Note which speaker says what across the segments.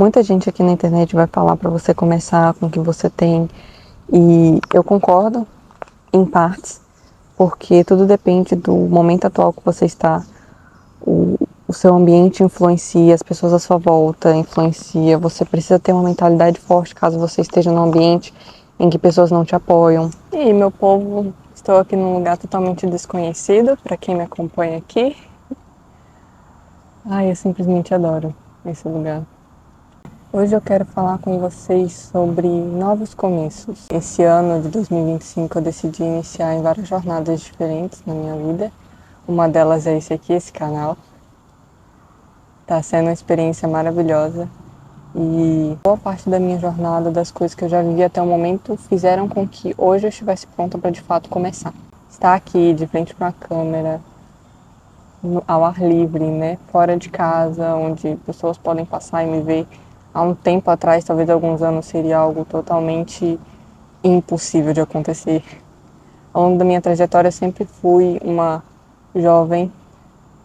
Speaker 1: Muita gente aqui na internet vai falar para você começar com o que você tem, e eu concordo em partes, porque tudo depende do momento atual que você está. O seu ambiente influencia, as pessoas à sua volta influencia. Você precisa ter uma mentalidade forte caso você esteja num ambiente em que pessoas não te apoiam. E aí, meu povo, estou aqui num lugar totalmente desconhecido para quem me acompanha aqui. Ai, eu simplesmente adoro esse lugar. Hoje eu quero falar com vocês sobre novos começos. Esse ano de 2025 eu decidi iniciar em várias jornadas diferentes na minha vida. Uma delas é esse aqui, esse canal. Tá sendo uma experiência maravilhosa e boa parte da minha jornada, das coisas que eu já vivi até o momento, fizeram com que hoje eu estivesse pronta para de fato começar. Estar aqui de frente para a câmera, ao ar livre, né? Fora de casa, onde pessoas podem passar e me ver. Há um tempo atrás, talvez alguns anos, seria algo totalmente impossível de acontecer. Ao longo da minha trajetória, eu sempre fui uma jovem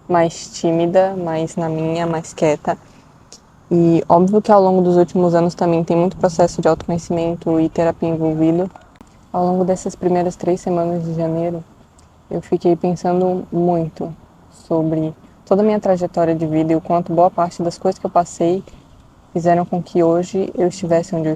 Speaker 1: mais tímida, mais na minha, mais quieta. E óbvio que ao longo dos últimos anos também tem muito processo de autoconhecimento e terapia envolvido. Ao longo dessas primeiras 3 semanas de janeiro, eu fiquei pensando muito sobre toda a minha trajetória de vida e o quanto boa parte das coisas que eu passei fizeram com que hoje eu estivesse onde eu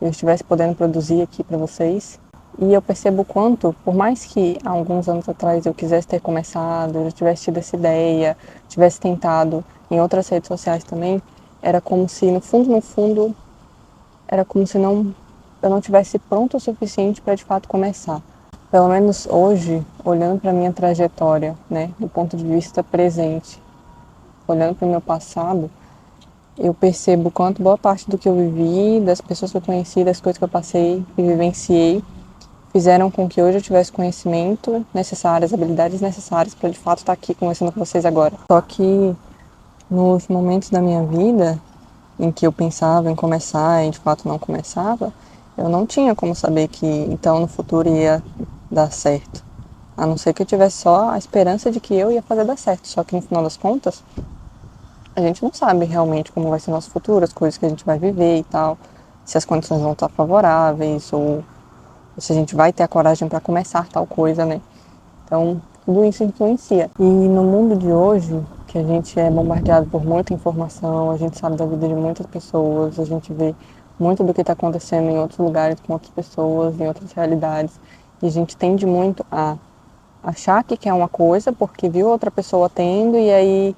Speaker 1: estivesse podendo produzir aqui para vocês. E eu percebo o quanto, por mais que há alguns anos atrás eu quisesse ter começado, eu já tivesse tido essa ideia, tivesse tentado em outras redes sociais também, era como se no fundo, era como se eu não tivesse pronto o suficiente para de fato começar. Pelo menos hoje, olhando para a minha trajetória, né, do ponto de vista presente, olhando para o meu passado, eu percebo quanto boa parte do que eu vivi, das pessoas que eu conheci, das coisas que eu passei e vivenciei, fizeram com que hoje eu tivesse conhecimento necessário, as habilidades necessárias para de fato estar aqui conversando com vocês agora. Só que nos momentos da minha vida em que eu pensava em começar e de fato não começava, eu não tinha como saber que então no futuro ia dar certo. A não ser que eu tivesse só a esperança de que eu ia fazer dar certo. Só que no final das contas, a gente não sabe realmente como vai ser o nosso futuro, as coisas que a gente vai viver e tal, se as condições vão estar favoráveis ou se a gente vai ter a coragem para começar tal coisa, né? Então, tudo isso influencia. E no mundo de hoje, que a gente é bombardeado por muita informação, a gente sabe da vida de muitas pessoas, a gente vê muito do que está acontecendo em outros lugares com outras pessoas, em outras realidades, e a gente tende muito a achar que quer uma coisa porque viu outra pessoa tendo e aí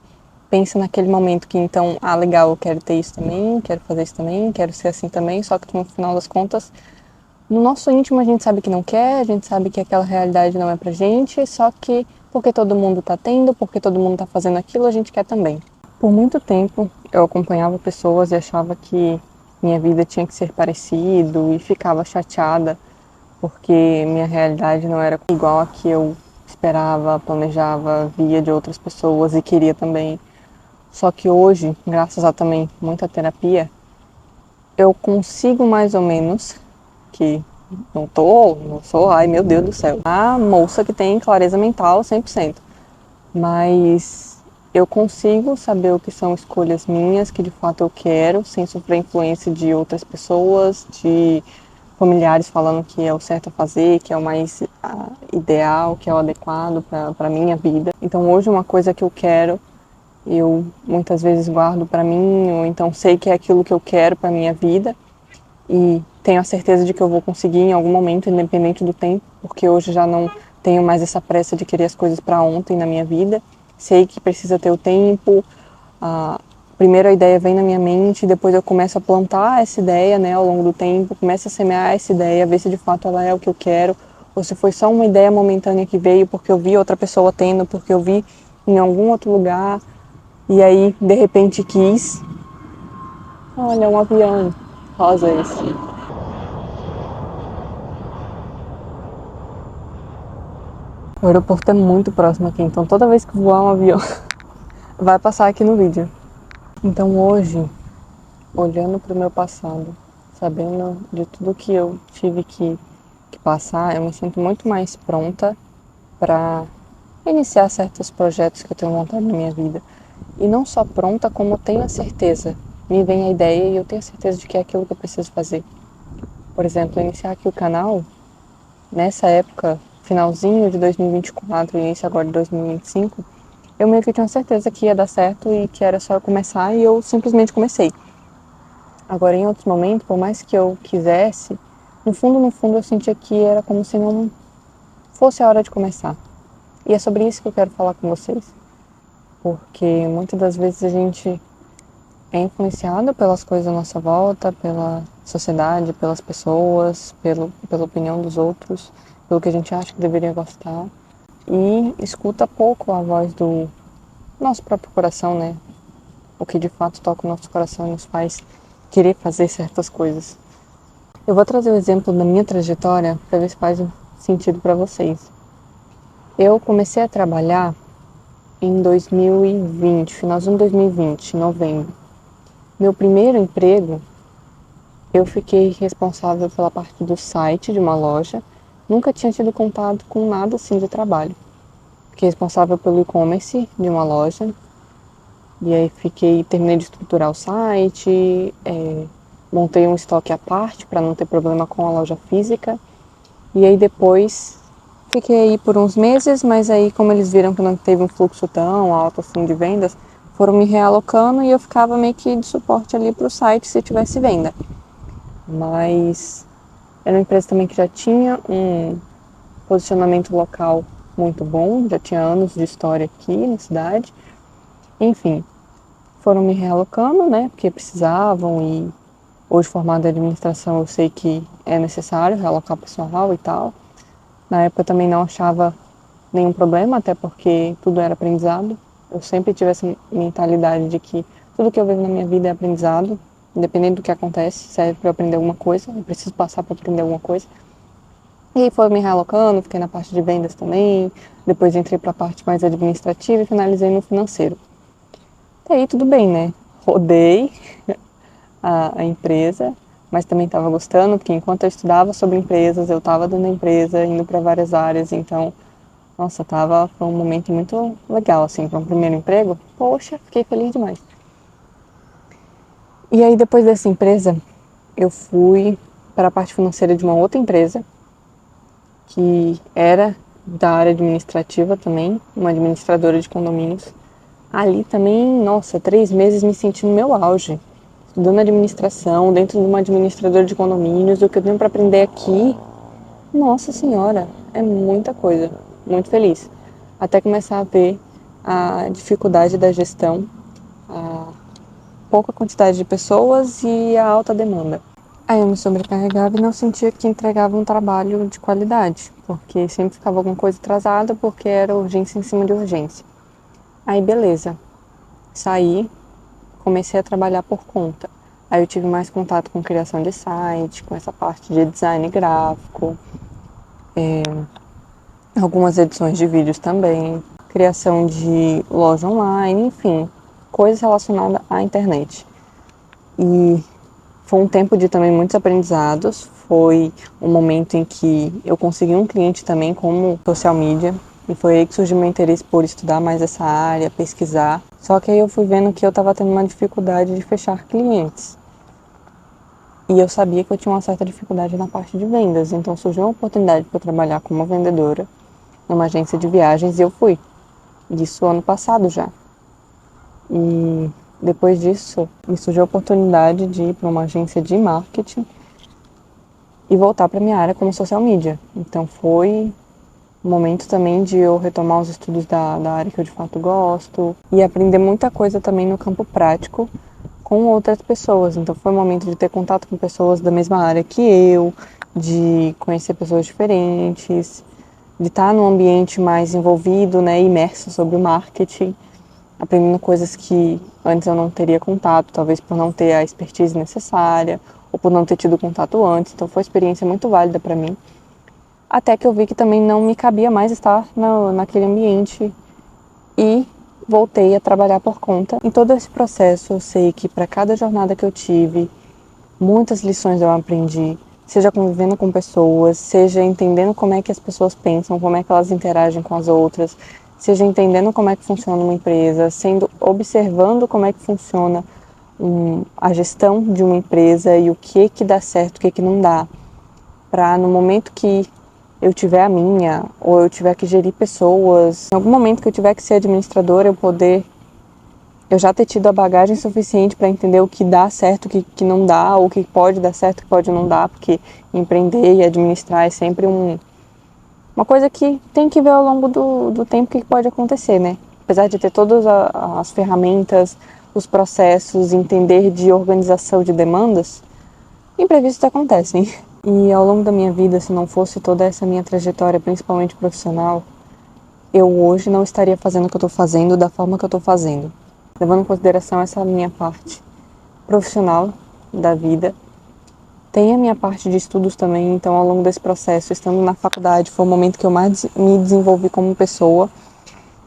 Speaker 1: pensa naquele momento que então, legal, eu quero ter isso também, quero fazer isso também, quero ser assim também, só que no final das contas, no nosso íntimo a gente sabe que não quer, a gente sabe que aquela realidade não é pra gente, só que porque todo mundo tá tendo, porque todo mundo tá fazendo aquilo, a gente quer também. Por muito tempo eu acompanhava pessoas e achava que minha vida tinha que ser parecido e ficava chateada porque minha realidade não era igual a que eu esperava, planejava, via de outras pessoas e queria também. Só que hoje, graças a também muita terapia, eu consigo mais ou menos que não sou, ai meu Deus do céu, a moça que tem clareza mental 100%, mas eu consigo saber o que são escolhas minhas, que de fato eu quero, sem sofrer influência de outras pessoas, de familiares falando que é o certo a fazer, que é o mais ideal, que é o adequado para a minha vida. Então hoje uma coisa que eu quero, eu muitas vezes guardo para mim, ou então sei que é aquilo que eu quero para minha vida e tenho a certeza de que eu vou conseguir em algum momento, independente do tempo, porque hoje já não tenho mais essa pressa de querer as coisas para ontem na minha vida. Sei que precisa ter o tempo. Primeiro a ideia vem na minha mente, depois eu começo a plantar essa ideia, né, ao longo do tempo, começo a semear essa ideia, ver se de fato ela é o que eu quero, ou se foi só uma ideia momentânea que veio porque eu vi outra pessoa tendo, porque eu vi em algum outro lugar, e aí de repente quis. Olha, um avião rosa esse. O aeroporto é muito próximo aqui, então toda vez que voar um avião vai passar aqui no vídeo. Então hoje, olhando para o meu passado, sabendo de tudo que eu tive que passar, eu me sinto muito mais pronta para iniciar certos projetos que eu tenho vontade na minha vida. E não só pronta, como tenho a certeza me vem a ideia e eu tenho certeza de que é aquilo que eu preciso fazer. Por exemplo, iniciar aqui o canal nessa época, finalzinho de 2024 e início agora de 2025, eu meio que tinha certeza que ia dar certo e que era só eu começar e eu simplesmente comecei. Agora, em outros momentos, por mais que eu quisesse, no fundo eu sentia que era como se não fosse a hora de começar. E é sobre isso que eu quero falar com vocês. Porque muitas das vezes a gente é influenciado pelas coisas à nossa volta, pela sociedade, pelas pessoas, pela opinião dos outros, pelo que a gente acha que deveria gostar. E escuta pouco a voz do nosso próprio coração, né? O que de fato toca o nosso coração e nos faz querer fazer certas coisas. Eu vou trazer o exemplo da minha trajetória para ver se faz sentido para vocês. Eu comecei a trabalhar em 2020, finalzinho de 2020, em novembro. Meu primeiro emprego, eu fiquei responsável pela parte do site de uma loja. Nunca tinha tido contato com nada assim de trabalho. Fiquei responsável pelo e-commerce de uma loja. E aí terminei de estruturar o site, montei um estoque à parte para não ter problema com a loja física. E aí depois fiquei aí por uns meses, mas aí como eles viram que não teve um fluxo tão alto assim de vendas, foram me realocando e eu ficava meio que de suporte ali para o site se tivesse venda. Mas era uma empresa também que já tinha um posicionamento local muito bom, já tinha anos de história aqui na cidade. Enfim, foram me realocando, né, porque precisavam e hoje formada em administração eu sei que é necessário realocar pessoal e tal. Na época eu também não achava nenhum problema, até porque tudo era aprendizado. Eu sempre tive essa mentalidade de que tudo que eu vejo na minha vida é aprendizado, independente do que acontece, serve para eu aprender alguma coisa, eu preciso passar para aprender alguma coisa. E aí foi me realocando, fiquei na parte de vendas também, depois entrei para a parte mais administrativa e finalizei no financeiro. Até aí tudo bem, né? Rodei a empresa, mas também estava gostando, porque enquanto eu estudava sobre empresas, eu estava dentro da empresa, indo para várias áreas, então, nossa, foi um momento muito legal, assim, para um primeiro emprego. Poxa, fiquei feliz demais. E aí, depois dessa empresa, eu fui para a parte financeira de uma outra empresa, que era da área administrativa também, uma administradora de condomínios. Ali também, nossa, 3 meses me senti no meu auge, estudando administração, dentro de uma administradora de condomínios, o que eu tenho para aprender aqui, nossa senhora, é muita coisa, muito feliz. Até começar a ver a dificuldade da gestão, a pouca quantidade de pessoas e a alta demanda. Aí eu me sobrecarregava e não sentia que entregava um trabalho de qualidade, porque sempre ficava alguma coisa atrasada, porque era urgência em cima de urgência. Aí beleza, saí, comecei a trabalhar por conta. Aí eu tive mais contato com criação de site, com essa parte de design gráfico, algumas edições de vídeos também, criação de loja online, enfim, coisas relacionadas à internet. E foi um tempo de também muitos aprendizados, foi um momento em que eu consegui um cliente também como social media, e foi aí que surgiu meu interesse por estudar mais essa área, pesquisar. Só que aí eu fui vendo que eu estava tendo uma dificuldade de fechar clientes. E eu sabia que eu tinha uma certa dificuldade na parte de vendas, então surgiu uma oportunidade para eu trabalhar como vendedora numa agência de viagens e eu fui. Isso ano passado já. E depois disso, me surgiu a oportunidade de ir para uma agência de marketing e voltar para minha área como social media. Então foi um momento também de eu retomar os estudos da área que eu de fato gosto e aprender muita coisa também no campo prático com outras pessoas. Então foi um momento de ter contato com pessoas da mesma área que eu, de conhecer pessoas diferentes, de estar num ambiente mais envolvido, né, imerso sobre o marketing, aprendendo coisas que antes eu não teria contato, talvez por não ter a expertise necessária ou por não ter tido contato antes. Então foi uma experiência muito válida para mim. Até que eu vi que também não me cabia mais estar naquele ambiente e voltei a trabalhar por conta. Em todo esse processo, eu sei que para cada jornada que eu tive, muitas lições eu aprendi, seja convivendo com pessoas, seja entendendo como é que as pessoas pensam, como é que elas interagem com as outras, seja entendendo como é que funciona uma empresa, observando como é que funciona a gestão de uma empresa e o que dá certo, o que não dá, para no momento que eu tiver a minha, ou eu tiver que gerir pessoas, em algum momento que eu tiver que ser administradora, eu já ter tido a bagagem suficiente para entender o que dá certo, o que não dá, o que pode dar certo, o que pode não dar, porque empreender e administrar é sempre uma coisa que tem que ver ao longo do tempo o que pode acontecer, né? Apesar de ter todas as ferramentas, os processos, entender de organização de demandas, imprevistos acontecem. E ao longo da minha vida, se não fosse toda essa minha trajetória, principalmente profissional, eu hoje não estaria fazendo o que eu estou fazendo da forma que eu estou fazendo. Levando em consideração essa minha parte profissional da vida, tem a minha parte de estudos também, então ao longo desse processo, estando na faculdade, foi o momento que eu mais me desenvolvi como pessoa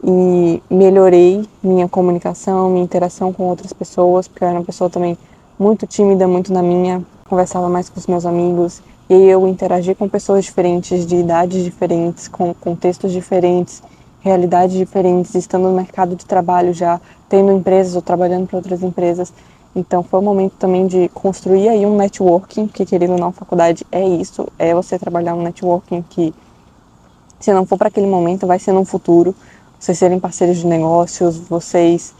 Speaker 1: e melhorei minha comunicação, minha interação com outras pessoas, porque eu era uma pessoa também muito tímida, muito na minha, conversava mais com os meus amigos, e eu interagi com pessoas diferentes, de idades diferentes, com contextos diferentes, realidades diferentes, estando no mercado de trabalho já, tendo empresas ou trabalhando para outras empresas. Então foi um momento também de construir aí um networking, que querendo ou não, a faculdade é isso, é você trabalhar um networking que, se não for para aquele momento, vai ser no futuro. Vocês serem parceiros de negócios, vocês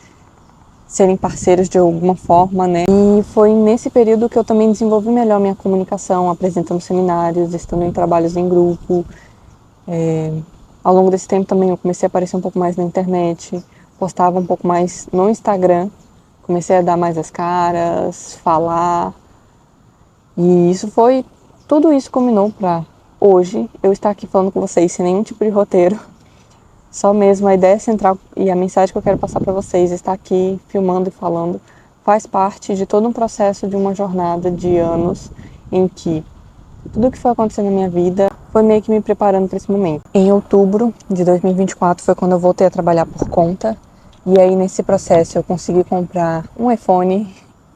Speaker 1: serem parceiros de alguma forma, né? E foi nesse período que eu também desenvolvi melhor minha comunicação, apresentando seminários, estando em trabalhos em grupo. Ao longo desse tempo também eu comecei a aparecer um pouco mais na internet, postava um pouco mais no Instagram, comecei a dar mais as caras, falar. E tudo isso combinou para hoje eu estar aqui falando com vocês sem nenhum tipo de roteiro. Só mesmo a ideia central e a mensagem que eu quero passar para vocês, estar aqui filmando e falando, faz parte de todo um processo de uma jornada de anos em que tudo o que foi acontecendo na minha vida foi meio que me preparando para esse momento. Em outubro de 2024 foi quando eu voltei a trabalhar por conta, e aí nesse processo eu consegui comprar um iPhone,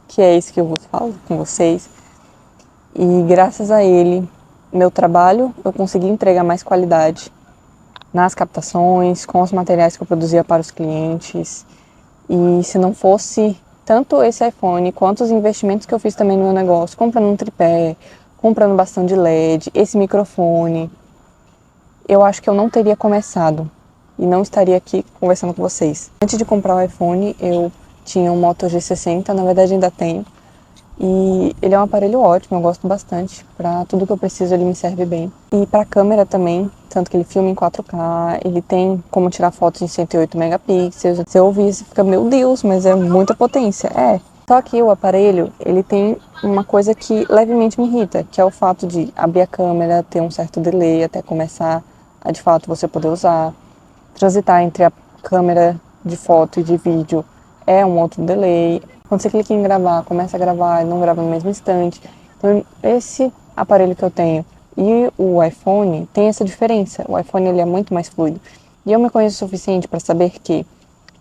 Speaker 1: que é esse que eu vos falo com vocês, e graças a ele, meu trabalho, eu consegui entregar mais qualidade nas captações, com os materiais que eu produzia para os clientes. E se não fosse tanto esse iPhone, quanto os investimentos que eu fiz também no meu negócio, comprando um tripé, comprando bastão de LED, esse microfone, eu acho que eu não teria começado e não estaria aqui conversando com vocês. Antes de comprar o iPhone, eu tinha um Moto G60, na verdade ainda tenho, e ele é um aparelho ótimo, eu gosto bastante. Para tudo que eu preciso ele me serve bem. E para câmera também, tanto que ele filma em 4K, ele tem como tirar fotos em 108 megapixels. Você ouvir isso fica, meu Deus, mas é muita potência. É. Só que o aparelho, ele tem uma coisa que levemente me irrita, que é o fato de abrir a câmera, ter um certo delay até começar a de fato você poder usar. Transitar entre a câmera de foto e de vídeo é um outro delay. Quando você clica em gravar, começa a gravar e não grava no mesmo instante. Então, esse aparelho que eu tenho e o iPhone tem essa diferença. O iPhone ele é muito mais fluido. E eu me conheço o suficiente para saber que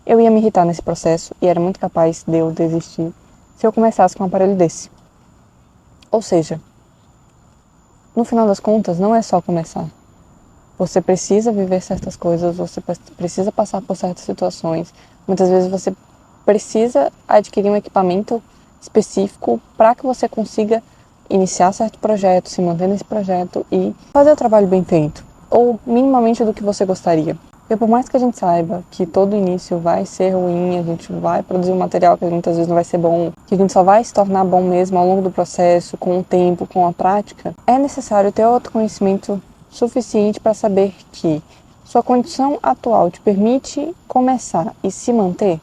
Speaker 1: eu ia me irritar nesse processo e era muito capaz de eu desistir se eu começasse com um aparelho desse. Ou seja, no final das contas, não é só começar. Você precisa viver certas coisas, você precisa passar por certas situações. Muitas vezes você precisa adquirir um equipamento específico para que você consiga iniciar certo projeto, se manter nesse projeto e fazer o trabalho bem feito, ou minimamente do que você gostaria. Porque por mais que a gente saiba que todo início vai ser ruim, a gente vai produzir um material que muitas vezes não vai ser bom, que a gente só vai se tornar bom mesmo ao longo do processo, com o tempo, com a prática, é necessário ter autoconhecimento suficiente para saber que sua condição atual te permite começar e se manter.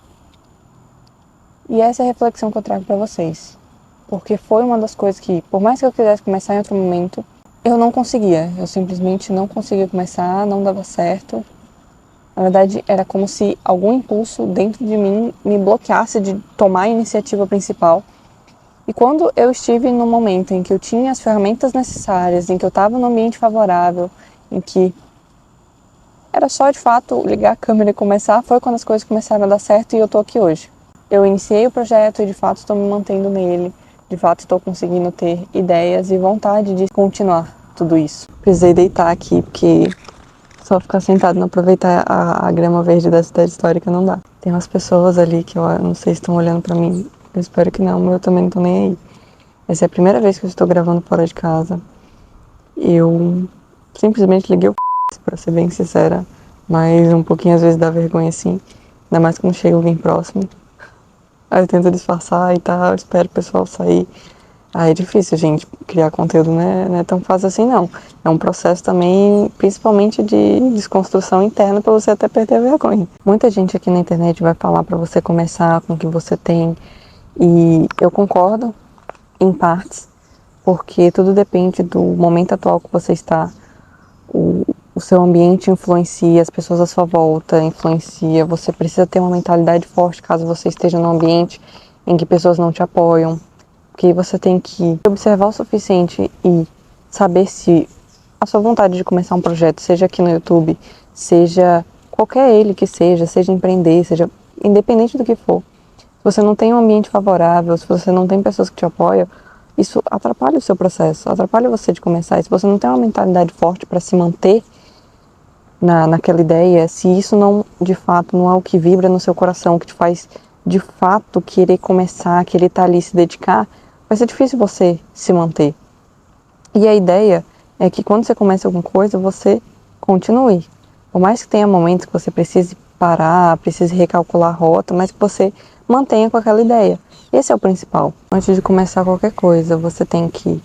Speaker 1: E essa é a reflexão que eu trago para vocês. Porque foi uma das coisas que, por mais que eu quisesse começar em outro momento, eu não conseguia. Eu simplesmente não conseguia começar, não dava certo. Na verdade, era como se algum impulso dentro de mim me bloqueasse de tomar a iniciativa principal. E quando eu estive no momento em que eu tinha as ferramentas necessárias, em que eu estava num ambiente favorável, em que era só de fato ligar a câmera e começar, foi quando as coisas começaram a dar certo e eu tô aqui hoje. Eu iniciei o projeto e de fato estou me mantendo nele, de fato estou conseguindo ter ideias e vontade de continuar tudo isso. Precisei deitar aqui porque só ficar sentado e não aproveitar a grama verde da cidade histórica não dá. Tem umas pessoas ali que eu não sei se estão olhando pra mim Eu espero que não, mas eu também não tô nem aí. Essa é a primeira vez que eu estou gravando fora de casa. Eu simplesmente liguei o pra ser bem sincera, mas um pouquinho às vezes dá vergonha assim, ainda mais quando chega alguém próximo. Aí eu tento disfarçar e tal, espero o pessoal sair. Aí é difícil, gente, criar conteúdo não é tão fácil assim não. É um processo também, principalmente de desconstrução interna, para você até perder a vergonha. Muita gente aqui na internet vai falar para você começar com o que você tem, e eu concordo em partes, porque tudo depende do momento atual que você está. O seu ambiente influencia, as pessoas à sua volta influencia. Você precisa ter uma mentalidade forte caso você esteja num ambiente em que pessoas não te apoiam. Porque você tem que observar o suficiente e saber se a sua vontade de começar um projeto, seja aqui no YouTube, seja qualquer ele que seja empreender, seja independente do que for. Se você não tem um ambiente favorável, se você não tem pessoas que te apoiam, isso atrapalha o seu processo, atrapalha você de começar. E se você não tem uma mentalidade forte para se manter naquela ideia, se isso não, de fato, não é o que vibra no seu coração, que te faz, de fato, querer começar, querer estar ali, se dedicar, vai ser difícil você se manter. E a ideia é que quando você começa alguma coisa, você continue. Por mais que tenha momentos que você precise parar, precise recalcular a rota, mas que você mantenha com aquela ideia. Esse é o principal. Antes de começar qualquer coisa, você tem que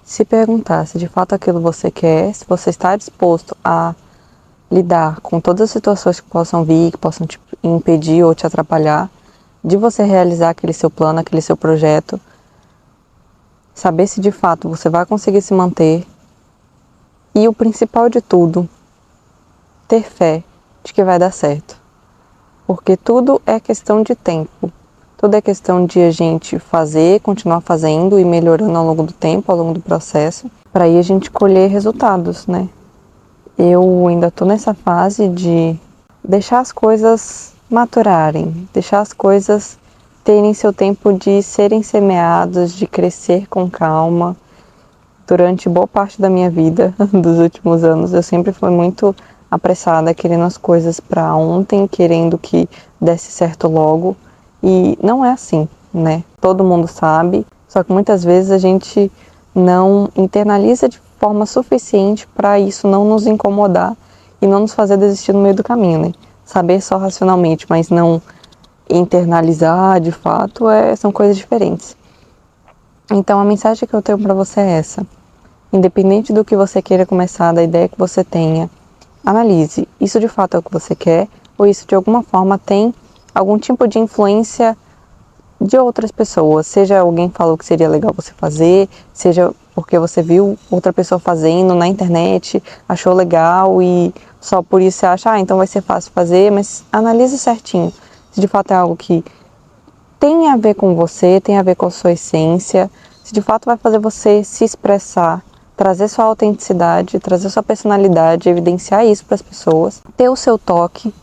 Speaker 1: se perguntar se de fato aquilo você quer, se você está disposto a lidar com todas as situações que possam vir, que possam te impedir ou te atrapalhar de você realizar aquele seu plano, aquele seu projeto. Saber se de fato você vai conseguir se manter. E o principal de tudo, ter fé de que vai dar certo. Porque tudo é questão de tempo. Tudo é questão de a gente fazer, continuar fazendo e melhorando ao longo do tempo, ao longo do processo, para aí a gente colher resultados, né? Eu ainda estou nessa fase de deixar as coisas maturarem, deixar as coisas terem seu tempo de serem semeadas, de crescer com calma. Durante boa parte da minha vida, dos últimos anos, eu sempre fui muito apressada, querendo as coisas para ontem, querendo que desse certo logo. E não é assim, né? Todo mundo sabe, só que muitas vezes a gente não internaliza de forma suficiente para isso não nos incomodar e não nos fazer desistir no meio do caminho, né? Saber só racionalmente, mas não internalizar de fato, são coisas diferentes. Então a mensagem que eu tenho para você é essa. Independente do que você queira começar, da ideia que você tenha, analise, isso de fato é o que você quer ou isso de alguma forma tem algum tipo de influência de outras pessoas, seja alguém falou que seria legal você fazer, seja porque você viu outra pessoa fazendo na internet, achou legal e só por isso você acha, então vai ser fácil fazer, mas analise certinho se de fato é algo que tem a ver com você, tem a ver com a sua essência, se de fato vai fazer você se expressar, trazer sua autenticidade, trazer sua personalidade, evidenciar isso para as pessoas, ter o seu toque,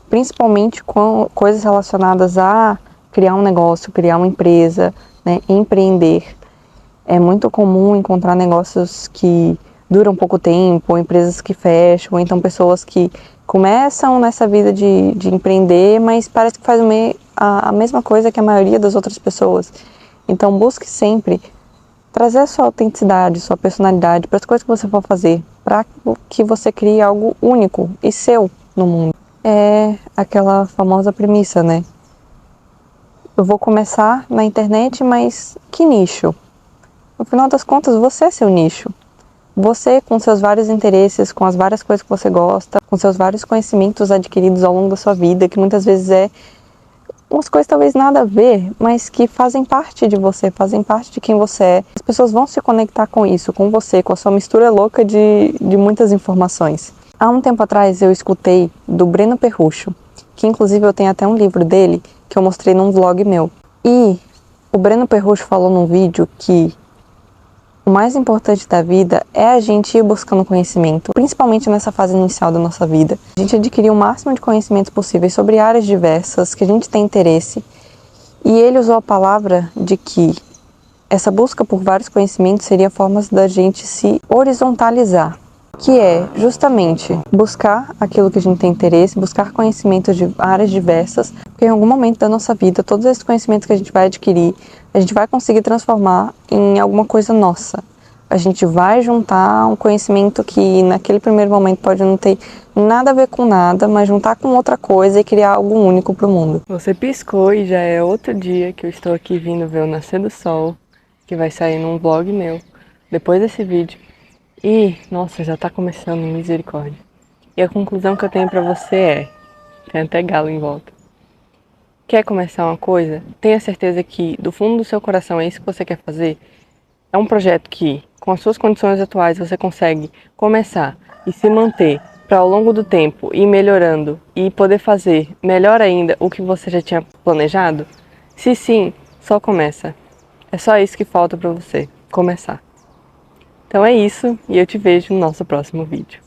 Speaker 1: principalmente com coisas relacionadas a criar um negócio, criar uma empresa, né, empreender. É muito comum encontrar negócios que duram pouco tempo, ou empresas que fecham, ou então pessoas que começam nessa vida de empreender, mas parece que faz a mesma coisa que a maioria das outras pessoas. Então busque sempre trazer a sua autenticidade, sua personalidade para as coisas que você for fazer, para que você crie algo único e seu no mundo. É aquela famosa premissa, né? Eu vou começar na internet, mas que nicho? No final das contas, você é seu nicho. Você, com seus vários interesses, com as várias coisas que você gosta, com seus vários conhecimentos adquiridos ao longo da sua vida, que muitas vezes umas coisas talvez nada a ver, mas que fazem parte de você, fazem parte de quem você é. As pessoas vão se conectar com isso, com você, com a sua mistura louca de muitas informações. Há um tempo atrás eu escutei do Breno Perrucho, que inclusive eu tenho até um livro dele, que eu mostrei num vlog meu. E o Breno Perrucho falou num vídeo que o mais importante da vida é a gente ir buscando conhecimento, principalmente nessa fase inicial da nossa vida. A gente adquirir o máximo de conhecimentos possíveis sobre áreas diversas que a gente tem interesse. E ele usou a palavra de que essa busca por vários conhecimentos seria formas da gente se horizontalizar. que é justamente buscar aquilo que a gente tem interesse, buscar conhecimentos de áreas diversas, porque em algum momento da nossa vida, todos esses conhecimentos que a gente vai adquirir, a gente vai conseguir transformar em alguma coisa nossa. A gente vai juntar um conhecimento que naquele primeiro momento pode não ter nada a ver com nada, mas juntar com outra coisa e criar algo único para o mundo. Você piscou e já é outro dia que eu estou aqui vindo ver o nascer do sol, que vai sair num vlog meu, depois desse vídeo. E, nossa, já tá começando, misericórdia. E a conclusão que eu tenho pra você é, tem até galo em volta. Quer começar uma coisa? Tenha certeza que do fundo do seu coração é isso que você quer fazer. É um projeto que, com as suas condições atuais, você consegue começar e se manter para ao longo do tempo ir melhorando e poder fazer melhor ainda o que você já tinha planejado? Se sim, só começa. É só isso que falta pra você, começar. Então é isso, e eu te vejo no nosso próximo vídeo.